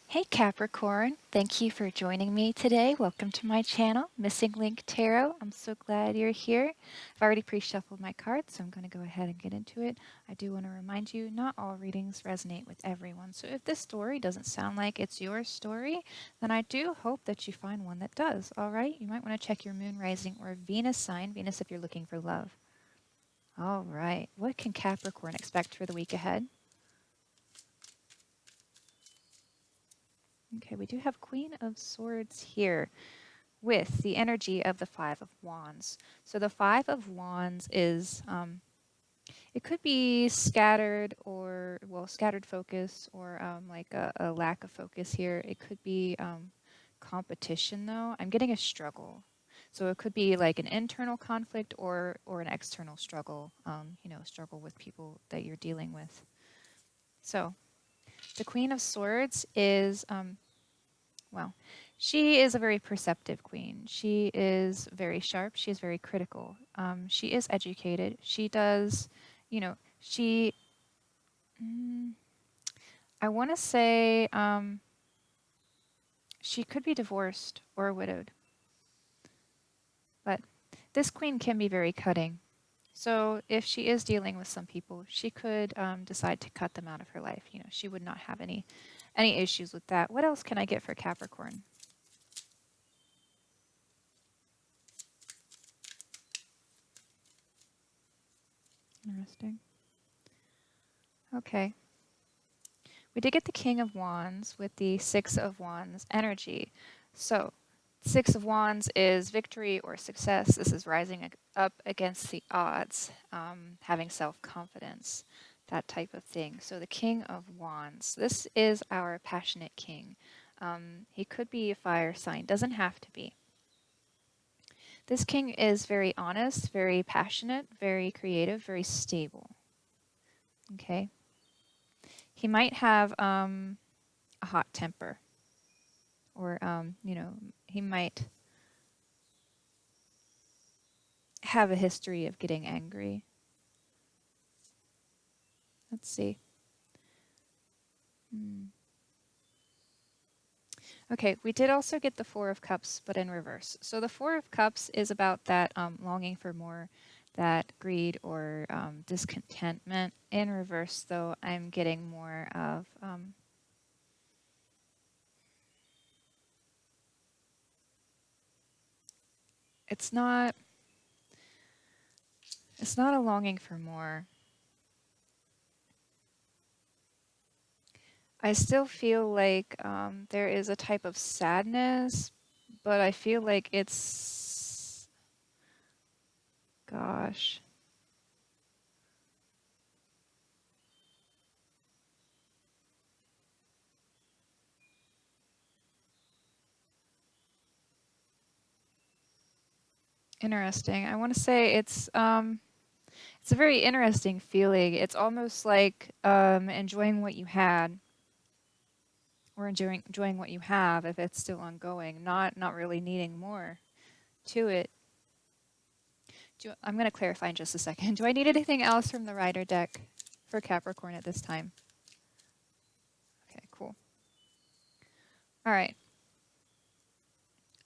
Hey Capricorn, thank you for joining me today. Welcome to my channel, Missing Link Tarot. I'm so glad you're here. I've already pre-shuffled my cards, so I'm going to go ahead and get into it. I do want to remind you, not all readings resonate with everyone. So if this story doesn't sound like it's your story, then I do hope that you find one that does. All right, you might want to check your moon, rising, or Venus sign. Venus if you're looking for love. All right, what can Capricorn expect for the week ahead? Okay, we do have Queen of Swords here with the energy of the Five of Wands. So the Five of Wands is, it could be scattered or, well, scattered focus or like a lack of focus here. It could be competition though. I'm getting a struggle. So it could be like an internal conflict or an external struggle, struggle with people that you're dealing with. So the Queen of Swords is, well, she is a very perceptive queen. She is very sharp. She is very critical. She is educated. She does, she, I want to say she could be divorced or widowed. But this queen can be very cutting. So if she is dealing with some people, she could decide to cut them out of her life. She would not have any issues with that. What else can I get for Capricorn? Interesting. Okay. We did get the King of Wands with the Six of Wands energy. So, Six of Wands is victory or success. This is rising up against the odds, having self-confidence, that type of thing. So the King of Wands, this is our passionate king. He could be a fire sign, doesn't have to be. This king is very honest, very passionate, very creative, very stable. Okay. He might have a hot temper, or he might have a history of getting angry. Let's see. Okay, we did also get the Four of Cups, but in reverse. So the Four of Cups is about that longing for more, that greed or discontentment. In reverse, though, I'm getting more of it's not a longing for more. I still feel like there is a type of sadness, but I feel like it's, gosh. Interesting. I want to say it's a very interesting feeling. It's almost like enjoying what you had, or enjoying what you have if it's still ongoing, not really needing more to it. I'm going to clarify in just a second. Do I need anything else from the Rider deck for Capricorn at this time? Okay, cool. All right.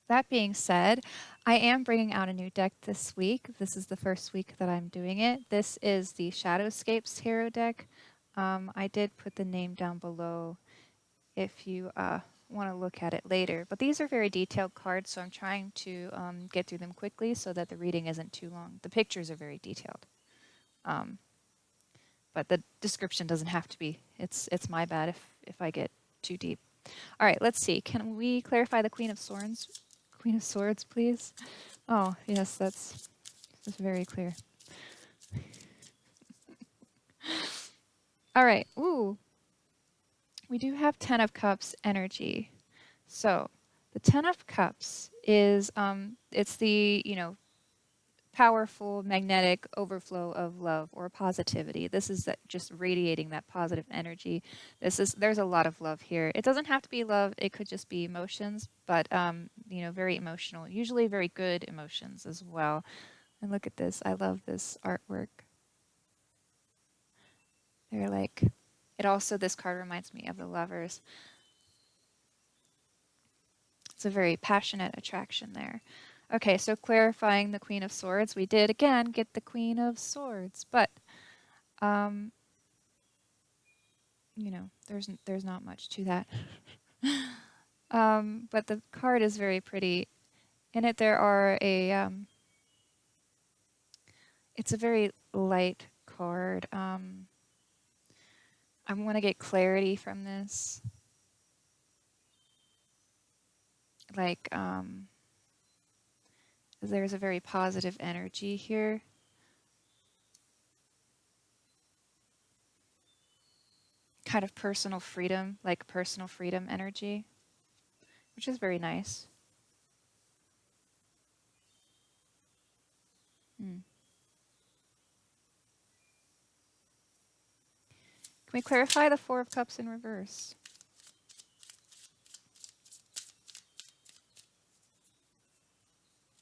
That being said, I am bringing out a new deck this week. This is the first week that I'm doing it. This is the Shadowscapes Tarot deck. I did put the name down below if you want to look at it later. But these are very detailed cards, so I'm trying to get through them quickly so that the reading isn't too long. The pictures are very detailed. But the description doesn't have to be. It's my bad if I get too deep. All right, let's see. Can we clarify the Queen of Swords? Queen of Swords, please. Oh, yes, that's very clear. All right. Ooh. We do have 10 of Cups energy. So, the 10 of Cups is it's the, powerful magnetic overflow of love or positivity. This is just radiating that positive energy. There's a lot of love here. It doesn't have to be love. It could just be emotions, but very emotional, usually very good emotions as well. And look at this. I love this artwork. They're like, this card reminds me of the Lovers. It's a very passionate attraction there. Okay, so clarifying the Queen of Swords, we did again get the Queen of Swords, but um, you know, there's not much to that. But the card is very pretty. In it, there are it's a very light card. I want to get clarity from this. Like, there's a very positive energy here. Kind of personal freedom, like personal freedom energy, which is very nice. Hmm. Can we clarify the Four of Cups in reverse?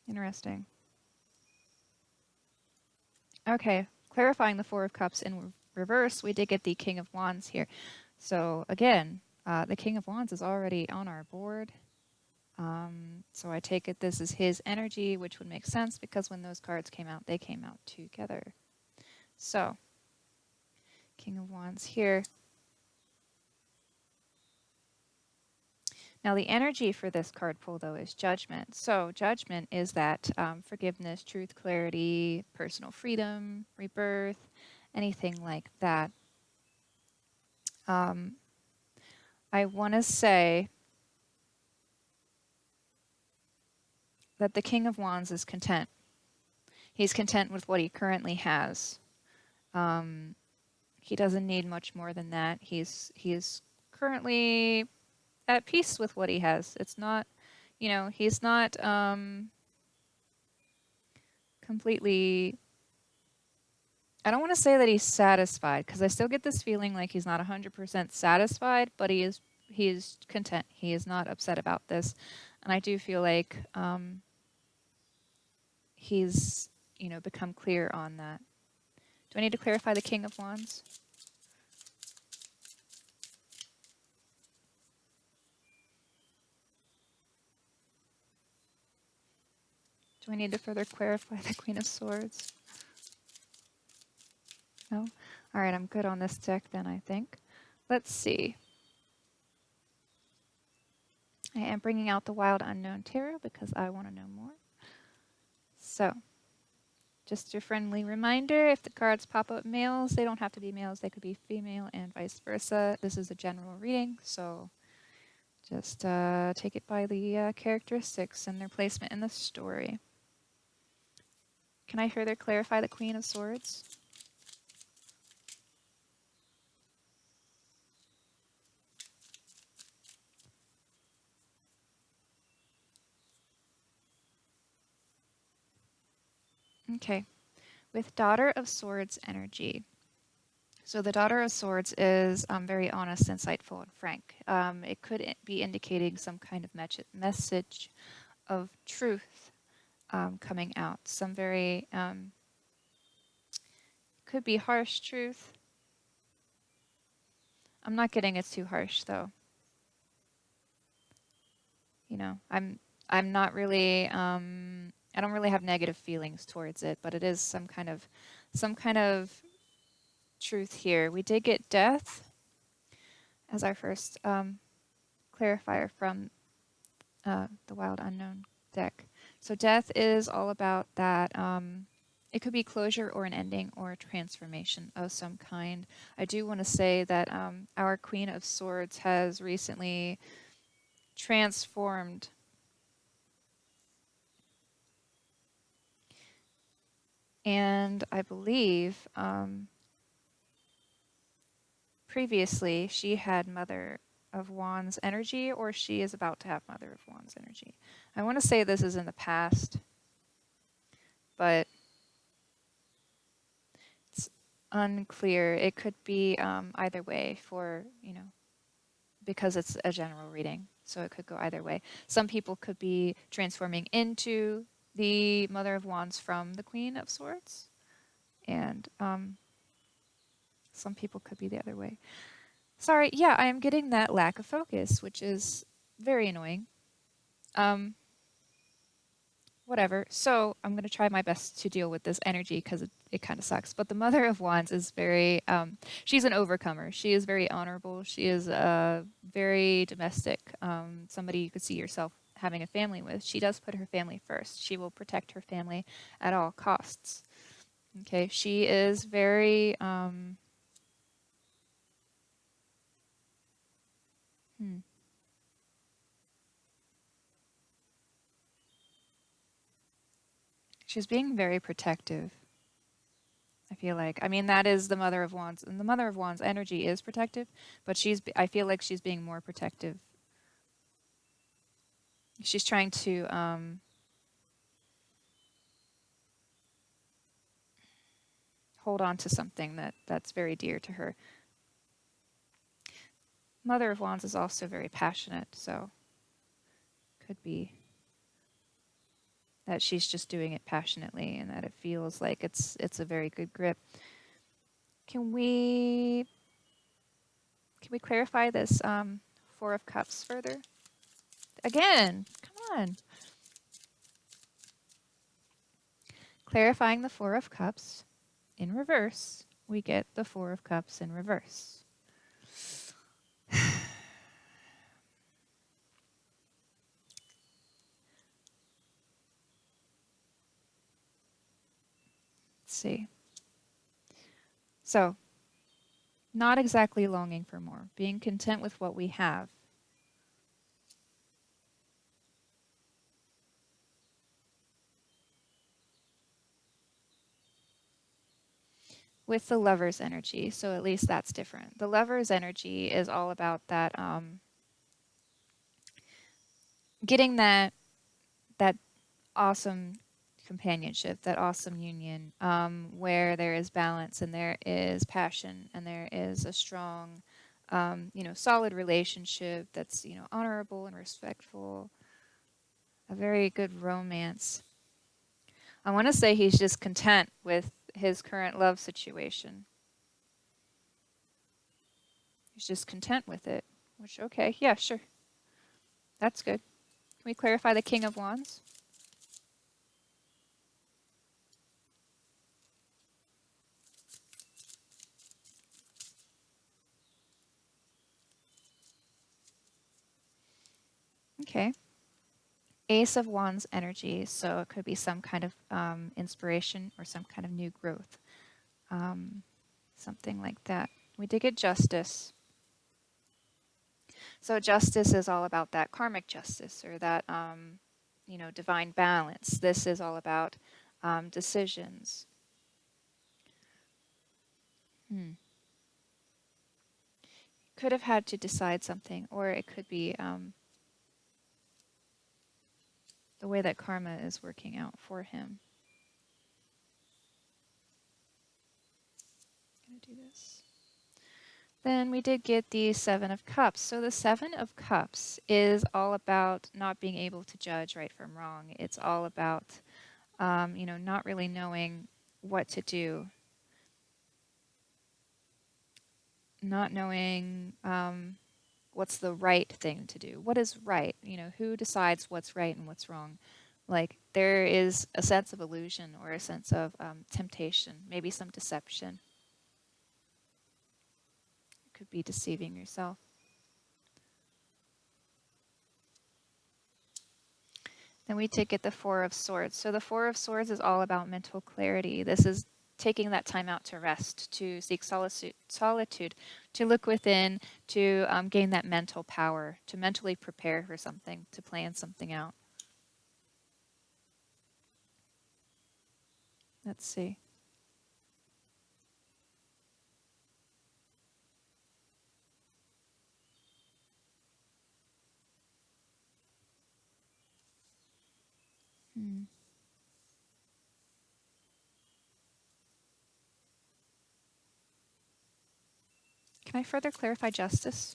Interesting. Okay, clarifying the Four of Cups in reverse, we did get the King of Wands here. So again, the King of Wands is already on our board. So I take it this is his energy, which would make sense because when those cards came out, they came out together. So, King of Wands here. Now the energy for this card pull, though, is Judgment. So Judgment is that forgiveness, truth, clarity, personal freedom, rebirth, anything like that. I want to say that the King of Wands is content. He's content with what he currently has. He doesn't need much more than that. He's currently at peace with what he has. It's not, you know, he's not completely. I don't want to say that he's satisfied because I still get this feeling like he's not 100% satisfied, but he is content. He is not upset about this, and I do feel like he's become clear on that. Do I need to clarify the King of Wands? Do I need to further clarify the Queen of Swords? No? All right, I'm good on this deck then, I think. Let's see. I am bringing out the Wild Unknown Tarot because I want to know more. So, just a friendly reminder, if the cards pop up males, they don't have to be males, they could be female and vice versa. This is a general reading, so just take it by the characteristics and their placement in the story. Can I further clarify the Queen of Swords? Okay, with Daughter of Swords energy. So the Daughter of Swords is very honest, insightful, and frank. It could be indicating some kind of message of truth coming out. Some very, could be harsh truth. I'm not getting it's too harsh though. I'm not really, I don't really have negative feelings towards it, but it is some kind of truth here. We did get death as our first clarifier from the Wild Unknown deck. So death is all about that. It could be closure or an ending or a transformation of some kind. I do want to say that our Queen of Swords has recently transformed. And I believe previously she had Mother of Wands energy, or she is about to have Mother of Wands energy. I want to say this is in the past, but it's unclear. It could be either way for, because it's a general reading, so it could go either way. Some people could be transforming into the Mother of Wands from the Queen of Swords, and some people could be the other way. Sorry, yeah, I am getting that lack of focus, which is very annoying. Whatever. So I'm going to try my best to deal with this energy because it kind of sucks. But the Mother of Wands is very, she's an overcomer. She is very honorable. She is very domestic, somebody you could see yourself having a family with. She does put her family first. She will protect her family at all costs. Okay. She is very, hmm, she's being very protective. I feel like. I mean, that is the Mother of Wands, and the Mother of Wands energy is protective, but I feel like she's being more protective. She's trying to hold on to something that's very dear to her. Mother of Wands is also very passionate, so could be that she's just doing it passionately and that it feels like it's a very good grip. Can we clarify this Four of Cups further? Again, come on. Clarifying the Four of Cups in reverse, we get the Four of Cups in reverse. Let's see. So, not exactly longing for more, being content with what we have. With the Lover's energy, so at least that's different. The Lover's energy is all about that, getting that awesome companionship, that awesome union, where there is balance and there is passion and there is a strong, solid relationship that's honorable and respectful, a very good romance. I want to say he's just content with his current love situation. He's just content with it, which, okay, yeah, sure. That's good. Can we clarify the King of Wands? Okay. Ace of Wands energy, so it could be some kind of inspiration or some kind of new growth. Something like that. We did get Justice. So Justice is all about that karmic justice or that, divine balance. This is all about decisions. Could have had to decide something, or it could be the way that karma is working out for him. I'm going to do this. Then we did get the Seven of Cups. So the Seven of Cups is all about not being able to judge right from wrong. It's all about, not really knowing what to do, not knowing what's the right thing to do. What is right? Who decides what's right and what's wrong? Like there is a sense of illusion or a sense of temptation, maybe some deception. It could be deceiving yourself. Then we take it the Four of Swords. So the Four of Swords is all about mental clarity. This is taking that time out to rest, to seek solitude, to look within, to gain that mental power, to mentally prepare for something, to plan something out. Let's see. Can I further clarify Justice?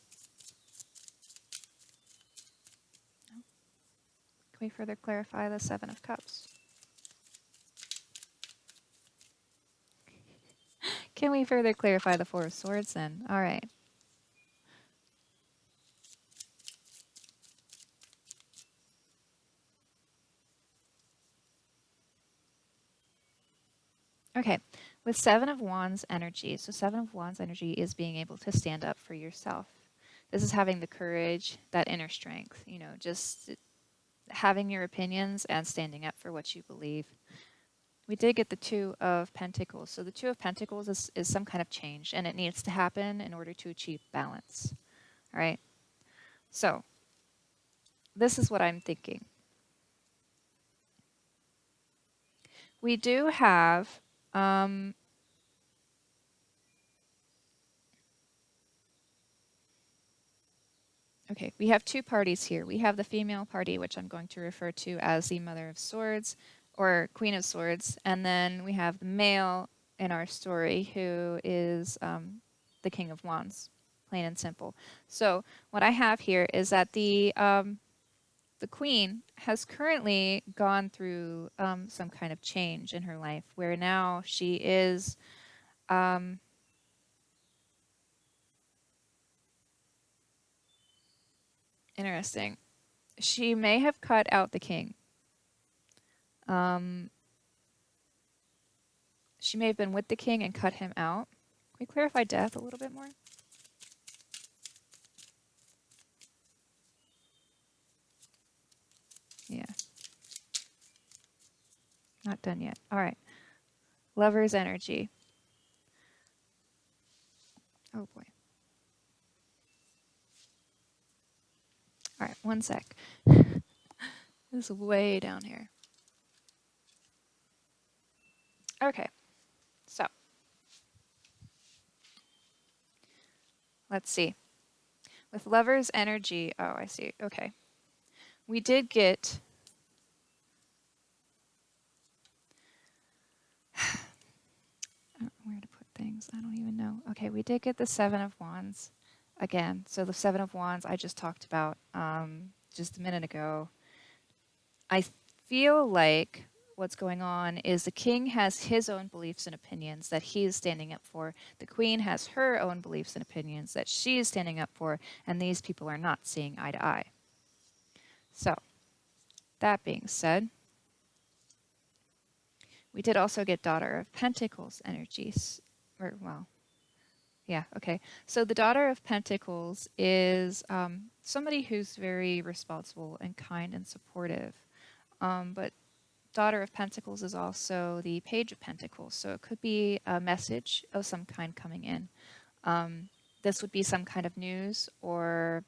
No. Can we further clarify the Seven of Cups? Can we further clarify the Four of Swords then? All right. Okay, with Seven of Wands energy. So, Seven of Wands energy is being able to stand up for yourself. This is having the courage, that inner strength, just having your opinions and standing up for what you believe. We did get the Two of Pentacles. So, the Two of Pentacles is some kind of change, and it needs to happen in order to achieve balance. All right. So, this is what I'm thinking. We do have okay, we have two parties here. We have the female party, which I'm going to refer to as the Mother of Swords or Queen of Swords, and then we have the male in our story who is the King of Wands, plain and simple. So what I have here is that the Queen has currently gone through some kind of change in her life, where now she is. Interesting. She may have cut out the king. Um, She may have been with the king and cut him out. Can we clarify death a little bit more? Yeah, not done yet. All right. Lover's energy. Oh boy. All right, one sec. This is way down here. Okay, so let's see. With lover's energy, oh, I see. Okay. We did get. I don't know where to put things. I don't even know. Okay, we did get the Seven of Wands again. So the Seven of Wands I just talked about just a minute ago. I feel like what's going on is the king has his own beliefs and opinions that he is standing up for. The queen has her own beliefs and opinions that she is standing up for, and these people are not seeing eye to eye. So, that being said, we did also get Daughter of Pentacles energies. Or, well, yeah, okay. So the Daughter of Pentacles is somebody who's very responsible and kind and supportive. But Daughter of Pentacles is also the Page of Pentacles, so it could be a message of some kind coming in. This would be some kind of news or,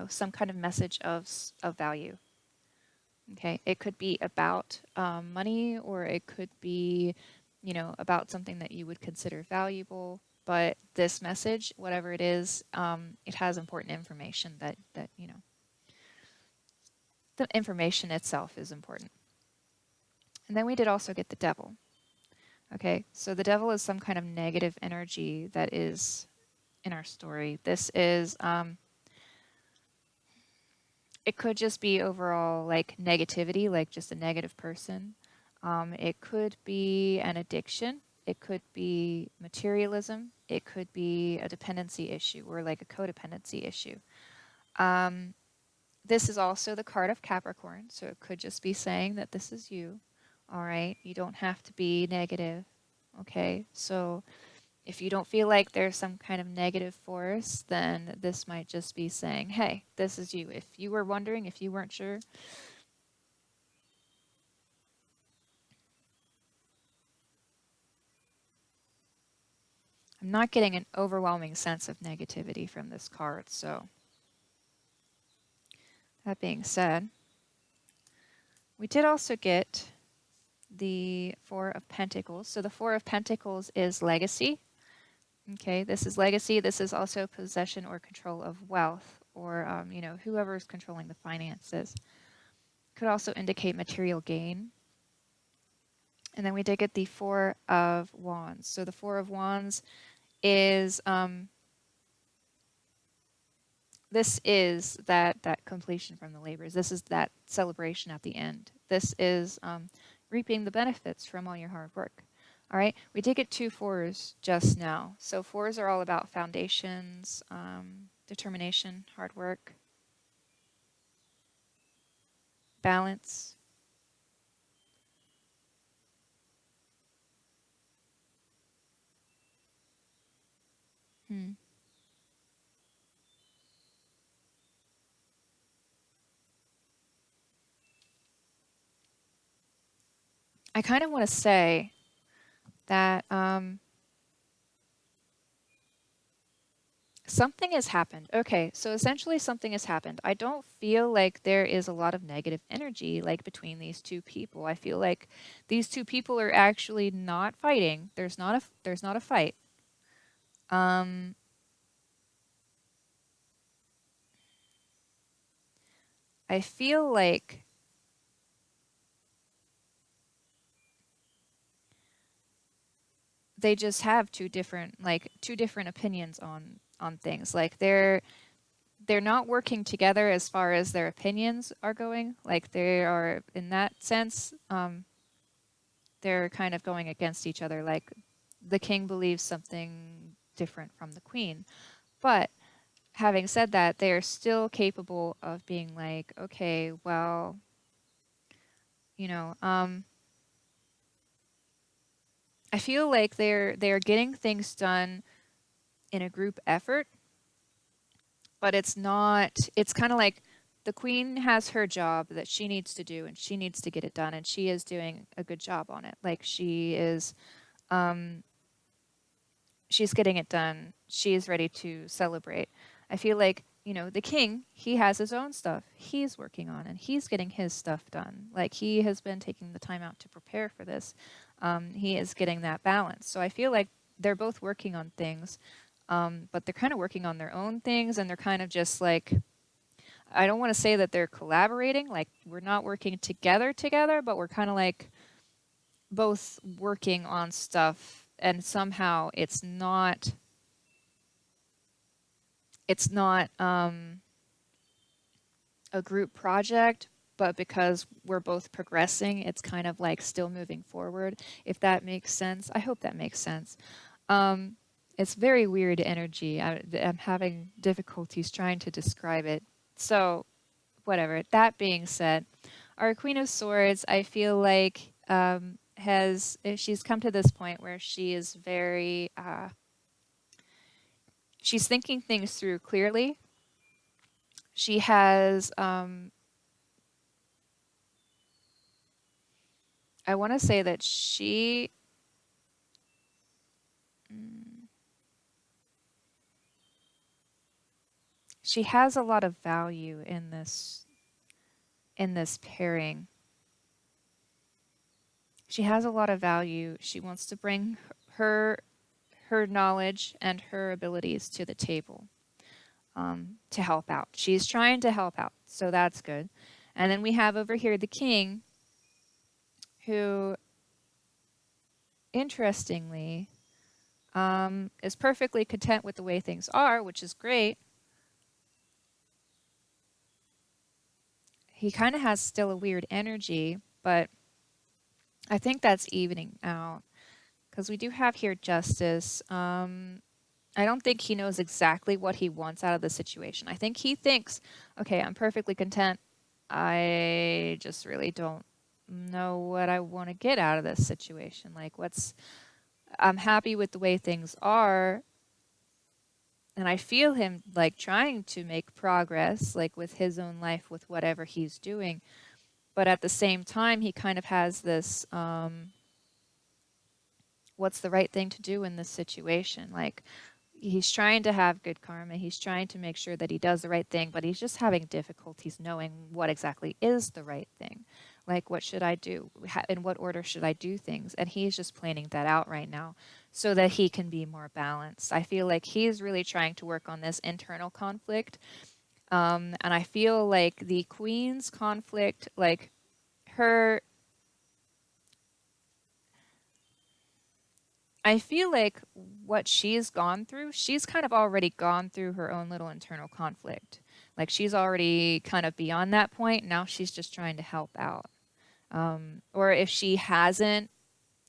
some kind of message of value. Okay, it could be about money, or it could be, about something that you would consider valuable. But this message, whatever it is, it has important information that the information itself is important. And then we did also get the Devil. Okay, so the devil is some kind of negative energy that is in our story. This is, it could just be overall like negativity, like just a negative person. It could be an addiction. It could be materialism. It could be a dependency issue or like a codependency issue. This is also the card of Capricorn, so it could just be saying that this is you. All right, you don't have to be negative. Okay, so if you don't feel like there's some kind of negative force, then this might just be saying, hey, this is you. If you were wondering, if you weren't sure. I'm not getting an overwhelming sense of negativity from this card, so that being said, we did also get the Four of Pentacles. So the Four of Pentacles is legacy. Okay, this is legacy. This is also possession or control of wealth, or whoever is controlling the finances. Could also indicate material gain. And then we did get the Four of Wands. So the Four of Wands is this is that completion from the labors. This is that celebration at the end. This is reaping the benefits from all your hard work. All right, we did get two fours just now. So fours are all about foundations, determination, hard work, balance. Hmm. I kind of want to say that something has happened. Okay, so essentially something has happened. I don't feel like there is a lot of negative energy like between these two people. I feel like these two people are actually not fighting. There's not a fight. Um I feel like they just have two different opinions on things. Like they're not working together as far as their opinions are going. Like they are in that sense they're kind of going against each other. Like the king believes something different from the queen. But having said that, they are still capable of being like, okay, well, you know, I feel like they're getting things done in a group effort, but it's kind of like the queen has her job that she needs to do and she needs to get it done and she is doing a good job on it. Like um she's getting it done. She is ready to celebrate. I feel like, the king, he has his own stuff he's working on and he's getting his stuff done. Like he has been taking the time out to prepare for this. He is getting that balance. So I feel like they're both working on things, but they're kind of working on their own things and they're kind of just like, I don't want to say that they're collaborating, like we're not working together, but we're kind of like both working on stuff and somehow it's not a group project, but because we're both progressing, it's kind of like still moving forward, if that makes sense. I hope that makes sense. Um, it's very weird energy. I'm having difficulties trying to describe it. So, whatever. That being said, our Queen of Swords, I feel like, she's come to this point where she is very, she's thinking things through clearly. She has, I want to say that mm, she has a lot of value in this pairing. She has a lot of value. She wants to bring her her knowledge and her abilities to the table, to help out. She's trying to help out, so that's good. And then we have over here the king, who, interestingly, is perfectly content with the way things are, which is great. He kind of has still a weird energy, but I think that's evening out because we do have here justice. I don't think he knows exactly what he wants out of the situation. I think he thinks, okay, I'm perfectly content. I just really don't know what I want to get out of this situation. Like, I'm happy with the way things are. And I feel him like trying to make progress, like with his own life, with whatever he's doing. But at the same time, he kind of has this, what's the right thing to do in this situation? Like, he's trying to have good karma. He's trying to make sure that he does the right thing, but he's just having difficulties knowing what exactly is the right thing. Like, what should I do? In what order should I do things? And he's just planning that out right now so that he can be more balanced. I feel like he's really trying to work on this internal conflict. And I feel like the queen's conflict, like her I feel like what she's gone through, she's kind of already gone through her own little internal conflict. Like she's already kind of beyond that point. Now she's just trying to help out. Or if she hasn't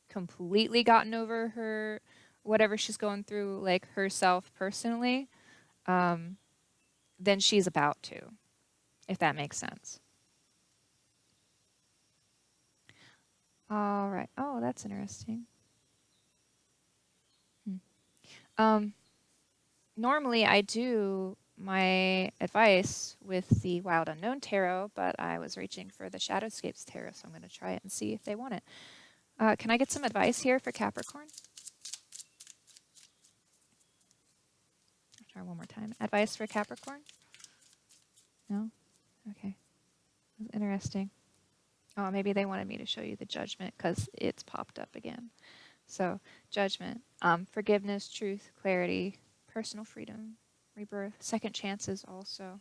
completely gotten over her whatever she's going through, like herself personally, um, then she's about to, if that makes sense. All right. Oh, that's interesting. Hmm. Um, Normally I do my advice with the Wild Unknown Tarot, but I was reaching for the Shadowscapes Tarot, so I'm going to try it and see if they want it. Can I get some advice here for Capricorn? I'll try one more time. Advice for Capricorn? No? Okay. That's interesting. Oh, maybe they wanted me to show you the Judgment because it's popped up again. So, Judgment, forgiveness, truth, clarity, personal freedom, rebirth, second chances also.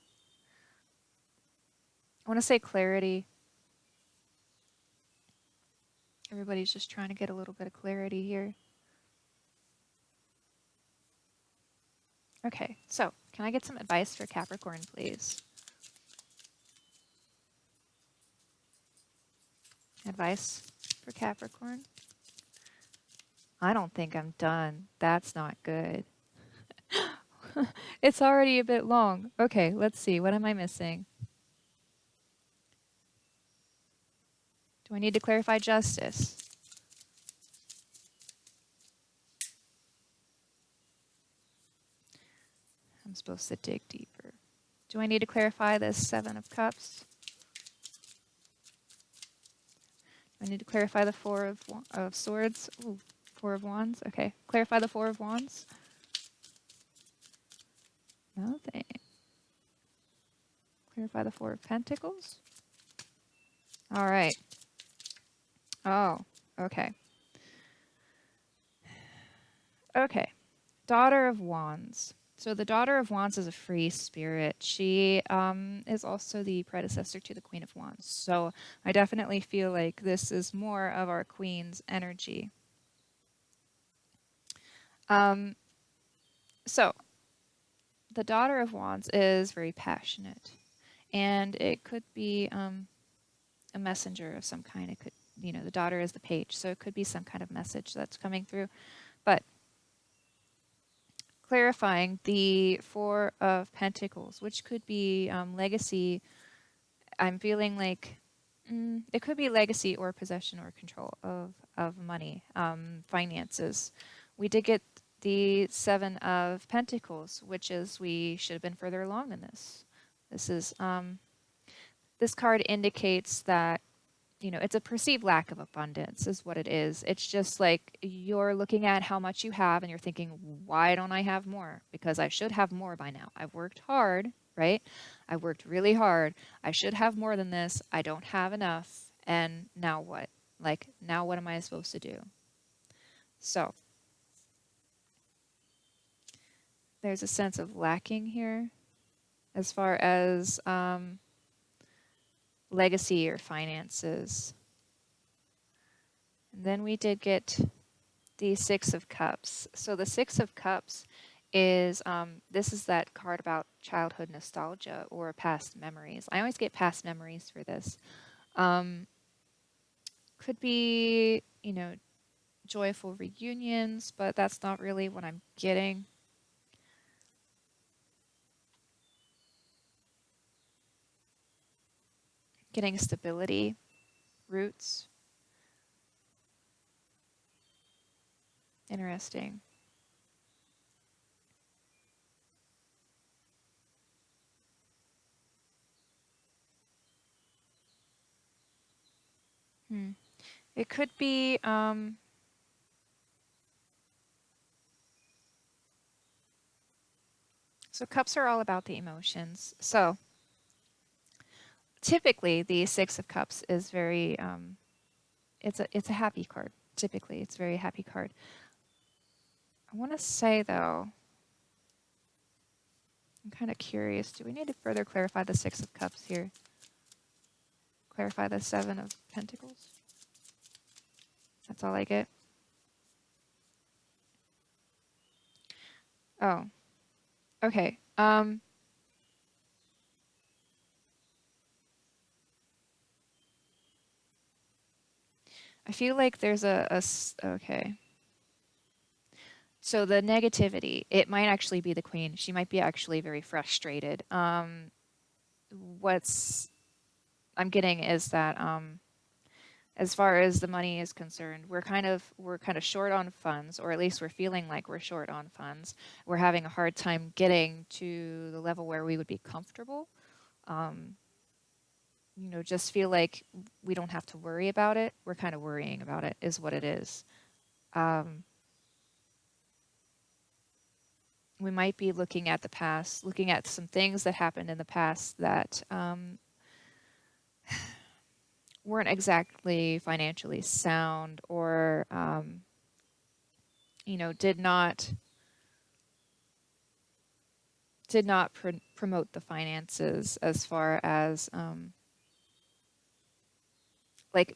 I want to say clarity. Everybody's just trying to get a little bit of clarity here. Okay, so can I get some advice for Capricorn, please? Advice for Capricorn? I don't think I'm done. That's not good. It's already a bit long. Okay, let's see. What am I missing? Do I need to clarify justice? I'm supposed to dig deeper. Do I need to clarify this Seven of Cups? Do I need to clarify the Four of Swords? Ooh, Four of Wands. Okay, clarify the Four of Wands. Nothing. Clarify the Four of Pentacles. All right. Oh, okay. Okay. Daughter of Wands. So the Daughter of Wands is a free spirit. She is also the predecessor to the Queen of Wands. So I definitely feel like this is more of our Queen's energy. So the Daughter of Wands is very passionate, and it could be a messenger of some kind. It could, the daughter is the page, so it could be some kind of message that's coming through. But clarifying the Four of Pentacles, which could be legacy. I'm feeling like it could be legacy or possession or control of money, finances. We did get the Seven of Pentacles, which is we should have been further along in this. This is this card indicates that it's a perceived lack of abundance is what it is. It's just like you're looking at how much you have and you're thinking, why don't I have more? Because I should have more by now. I've worked hard, right? I worked really hard. I should have more than this. I don't have enough. And now what? Like, now what am I supposed to do? So there's a sense of lacking here as far as legacy or finances. And then we did get the Six of Cups. So the Six of Cups is, this is that card about childhood nostalgia or past memories. I always get past memories for this. Could be, joyful reunions, but that's not really what I'm getting. Getting stability, roots. Interesting. It could be, so cups are all about the emotions. So typically the Six of Cups is very, it's a happy card. Typically, it's a very happy card. I want to say, though, I'm kind of curious. Do we need to further clarify the Six of Cups here? Clarify the Seven of Pentacles? That's all I get? Oh. Okay. I feel like there's okay. So the negativity, it might actually be the Queen. She might be actually very frustrated. What's I'm getting is that as far as the money is concerned. We're kind of short on funds, or at least we're feeling like we're short on funds. We're having a hard time getting to the level where we would be comfortable. Um, just feel like we don't have to worry about it. We're kind of worrying about it, is what it is. Um, we might be looking at the past, looking at some things that happened in the past that weren't exactly financially sound, or did not promote the finances, as far as like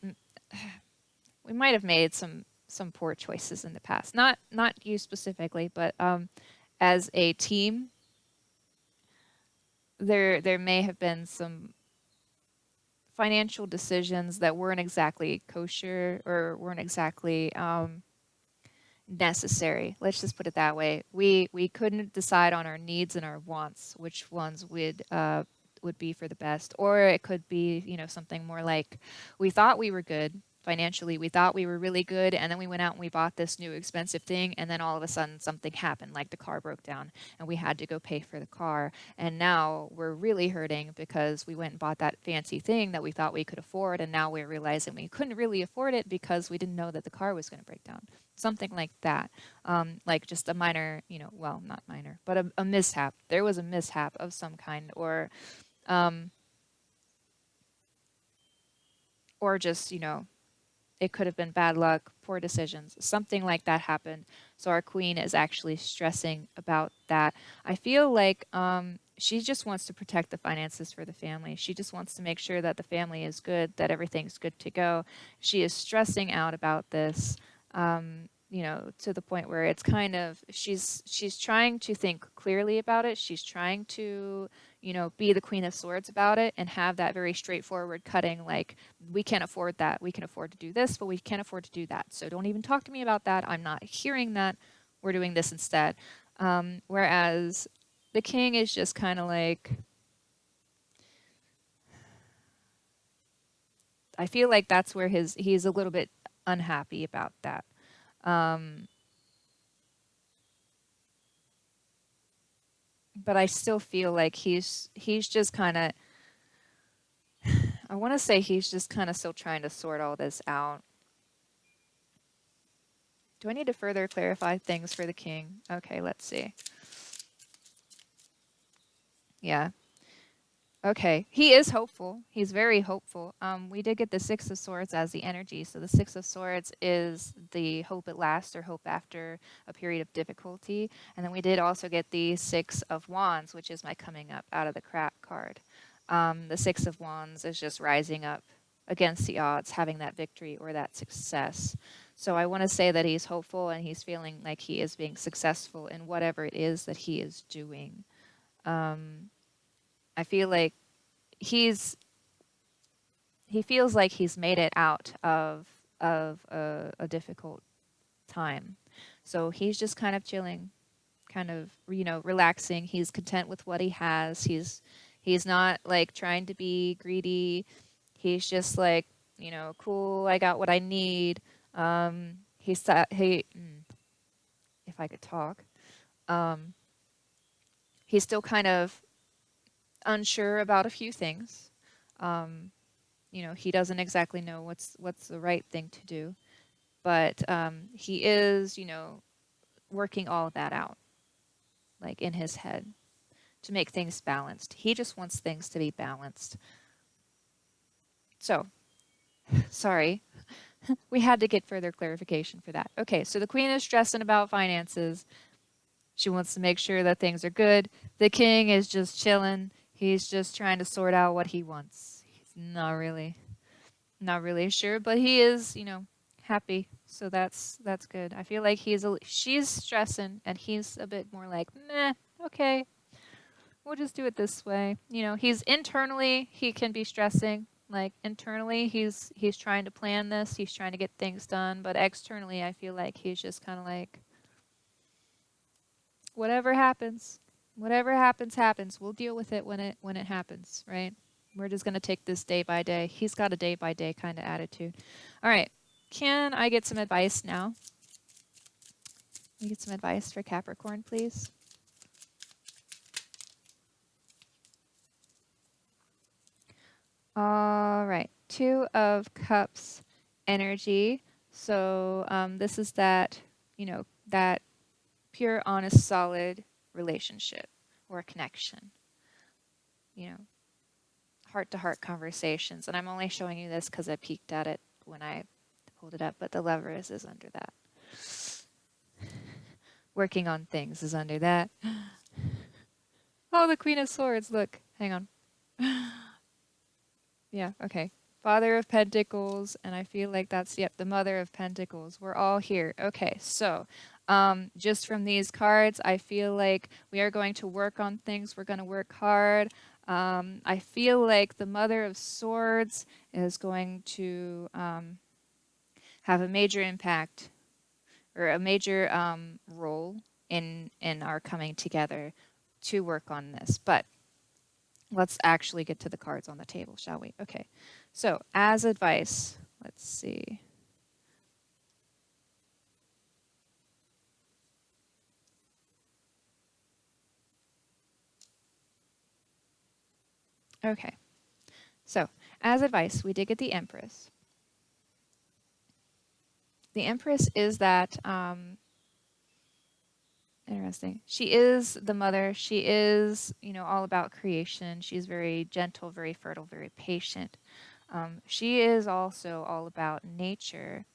we might have made some poor choices in the past. Not you specifically, but as a team, there may have been some financial decisions that weren't exactly kosher, or weren't exactly necessary. Let's just put it that way. We couldn't decide on our needs and our wants, which ones would be for the best. Or it could be, something more like, we thought we were good financially, we thought we were really good, and then we went out and we bought this new expensive thing, and then all of a sudden something happened, like the car broke down and we had to go pay for the car. And now we're really hurting because we went and bought that fancy thing that we thought we could afford, and now we're realizing we couldn't really afford it because we didn't know that the car was going to break down. Something like that. Like just a minor, well, not minor, but a mishap. There was a mishap of some kind, um, or just, it could have been bad luck, poor decisions, something like that happened. So our queen is actually stressing about that. I feel like she just wants to protect the finances for the family. She just wants to make sure that the family is good, that everything's good to go. She is stressing out about this. To the point where it's kind of, she's trying to think clearly about it. She's trying to, be the Queen of Swords about it, and have that very straightforward cutting, like, we can't afford that. We can afford to do this, but we can't afford to do that. So don't even talk to me about that. I'm not hearing that. We're doing this instead. Whereas the king is just kind of like, I feel like that's where he's a little bit unhappy about that. Um, but I still feel like he's just kind of, I want to say he's just kind of still trying to sort all this out. Do I need to further clarify things for the king? Okay, let's see. Yeah. Okay. He is hopeful. He's very hopeful. We did get the Six of Swords as the energy. So the Six of Swords is the hope at last, or hope after a period of difficulty. And then we did also get the Six of Wands, which is my coming up out of the crap card. The Six of Wands is just rising up against the odds, having that victory or that success. So I want to say that he's hopeful, and he's feeling like he is being successful in whatever it is that he is doing. I feel like he's he feels like he's made it out of a difficult time. So he's just kind of chilling, kind of, relaxing. He's content with what he has. He's not like trying to be greedy. He's just like, cool, I got what I need. If I could talk. Um, he's still kind of unsure about a few things. Um, he doesn't exactly know what's the right thing to do, but he is, working all of that out, like in his head, to make things balanced. He just wants things to be balanced. So, sorry, we had to get further clarification for that. Okay, so the queen is stressing about finances. She wants to make sure that things are good. The king is just chilling. He's just trying to sort out what he wants. He's not really sure, but he is, happy. So that's good. I feel like she's stressing, and he's a bit more like, meh, okay, we'll just do it this way. He's internally, he can be stressing. Like internally, he's trying to plan this, he's trying to get things done, but externally, I feel like he's just kind of like, whatever happens, happens. We'll deal with it when it happens, right? We're just going to take this day by day. He's got a day by day kind of attitude. All right. Can I get some advice now? Can we get some advice for Capricorn, please? All right. Two of Cups energy. So this is that, that pure, honest, solid relationship or connection. Heart-to-heart conversations. And I'm only showing you this because I peeked at it when I pulled it up, but the Lovers is under that. Working on things is under that. Oh, the Queen of Swords. Look, hang on. Yeah, okay. Father of Pentacles, and I feel like that's, yep, the Mother of Pentacles. We're all here. Okay, so just from these cards, I feel like we are going to work on things. We're going to work hard. I feel like the Mother of Swords is going to have a major impact or a major role in our coming together to work on this. But let's actually get to the cards on the table, shall we? Okay. So, as advice, let's see. Okay. So, as advice, we did get the Empress. The Empress is that interesting. She is the mother. She is, all about creation. She's very gentle, very fertile, very patient. She is also all about nature.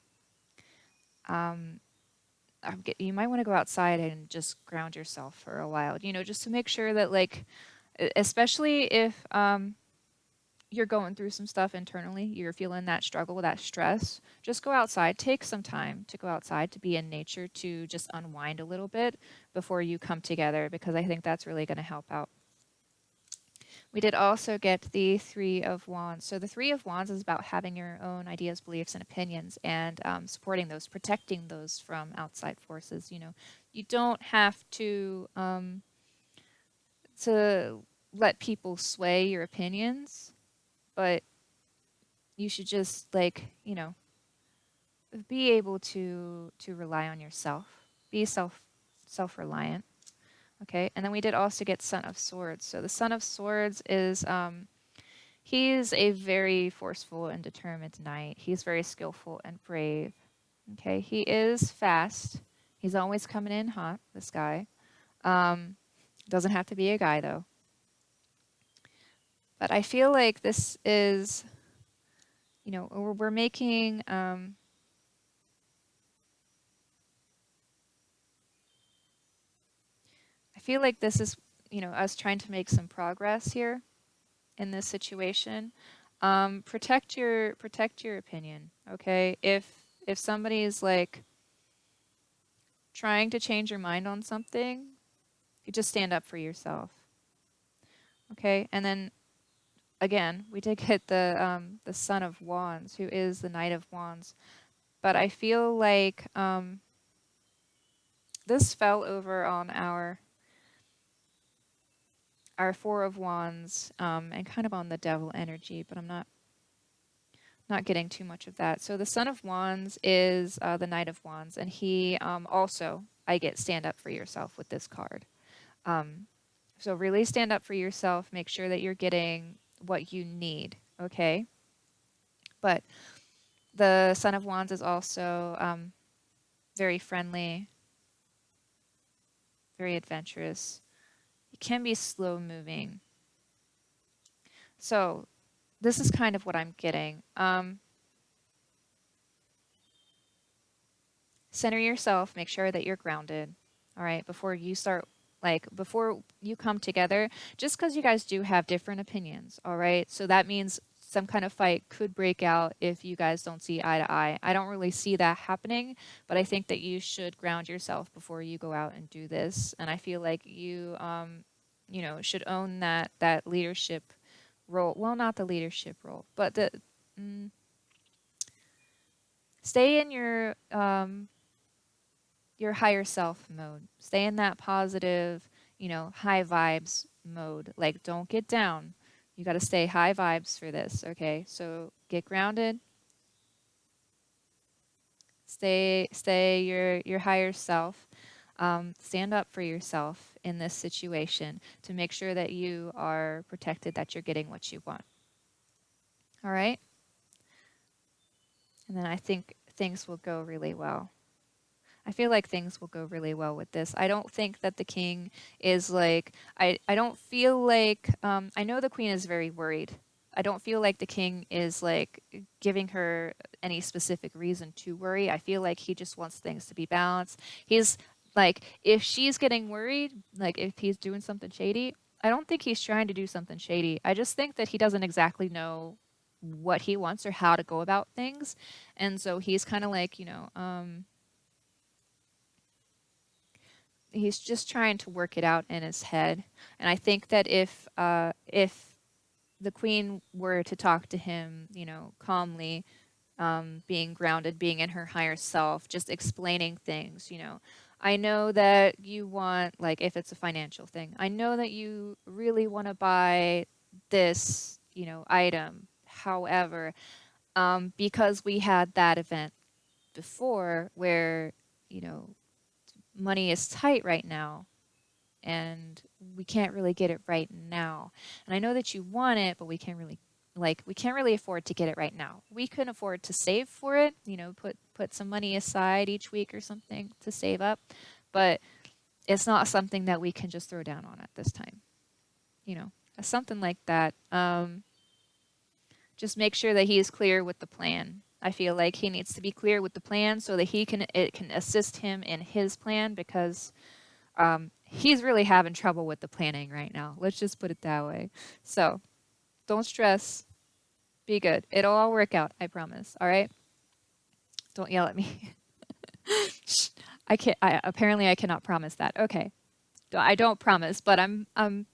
You might want to go outside and just ground yourself for a while, just to make sure that, like, especially if you're going through some stuff internally, you're feeling that struggle, that stress, just go outside. Take some time to go outside, to be in nature, to just unwind a little bit before you come together, because I think that's really going to help out. We did also get the Three of Wands. So the Three of Wands is about having your own ideas, beliefs, and opinions, and supporting those, protecting those from outside forces. You don't have to let people sway your opinions, but you should just, like, be able to rely on yourself, be self-reliant. Okay, and then we did also get Son of Swords. So the Son of Swords is he's a very forceful and determined knight. He's very skillful and brave. Okay, he is fast. He's always coming in hot, this guy. Doesn't have to be a guy, though. But I feel like this is, we're making I feel like this is, us trying to make some progress here in this situation. Protect your opinion, okay? If somebody is, like, trying to change your mind on something, you just stand up for yourself, okay? And then again, we did get the Son of Wands, who is the Knight of Wands, but I feel like this fell over on our Four of Wands, and kind of on the Devil energy, but I'm not getting too much of that. So the Son of Wands is the Knight of Wands, and he also, I get stand up for yourself with this card. So really stand up for yourself. Make sure that you're getting what you need, okay? But the Son of Wands is also very friendly, very adventurous. He can be slow moving. So this is kind of what I'm getting. Center yourself, make sure that you're grounded, all right, before you start, like, before you come together, just because you guys do have different opinions, all right? So that means some kind of fight could break out if you guys don't see eye to eye. I don't really see that happening, but I think that you should ground yourself before you go out and do this. And I feel like you, should own that leadership role. Well, not the leadership role, but stay in your higher self mode. Stay in that positive, high vibes mode. Like, don't get down. You got to stay high vibes for this, okay? So get grounded. Stay your higher self. Stand up for yourself in this situation to make sure that you are protected, that you're getting what you want. All right? And then I think things will go really well. I feel like things will go really well with this. I don't think that the king is like, I don't feel like, I know the queen is very worried. I don't feel like the king is like giving her any specific reason to worry. I feel like he just wants things to be balanced. He's like, if she's getting worried, like if he's doing something shady, I don't think he's trying to do something shady. I just think that he doesn't exactly know what he wants or how to go about things. And so he's kind of like, he's just trying to work it out in his head. And I think that if the queen were to talk to him, calmly, being grounded, being in her higher self, just explaining things, I know that you want, like, if it's a financial thing, I know that you really want to buy this, item. However, because we had that event before where, you know, money is tight right now and we can't really get it right now. And I know that you want it, but we can't really afford to get it right now. We can afford to save for it, put some money aside each week or something to save up, but it's not something that we can just throw down on at this time. You know, something like that. Just make sure that he is clear with the plan. I feel like he needs to be clear with the plan so that it can assist him in his plan, because he's really having trouble with the planning right now. Let's just put it that way. So don't stress. Be good. It'll all work out. I promise. All right. Don't yell at me. I can't. Apparently I cannot promise that. Okay. I don't promise, but I'm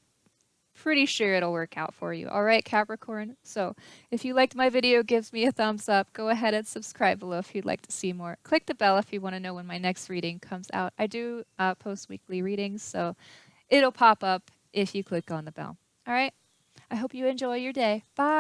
pretty sure it'll work out for you. All right, Capricorn. So if you liked my video, give me a thumbs up. Go ahead and subscribe below if you'd like to see more. Click the bell if you want to know when my next reading comes out. I do post weekly readings, so it'll pop up if you click on the bell. All right. I hope you enjoy your day. Bye.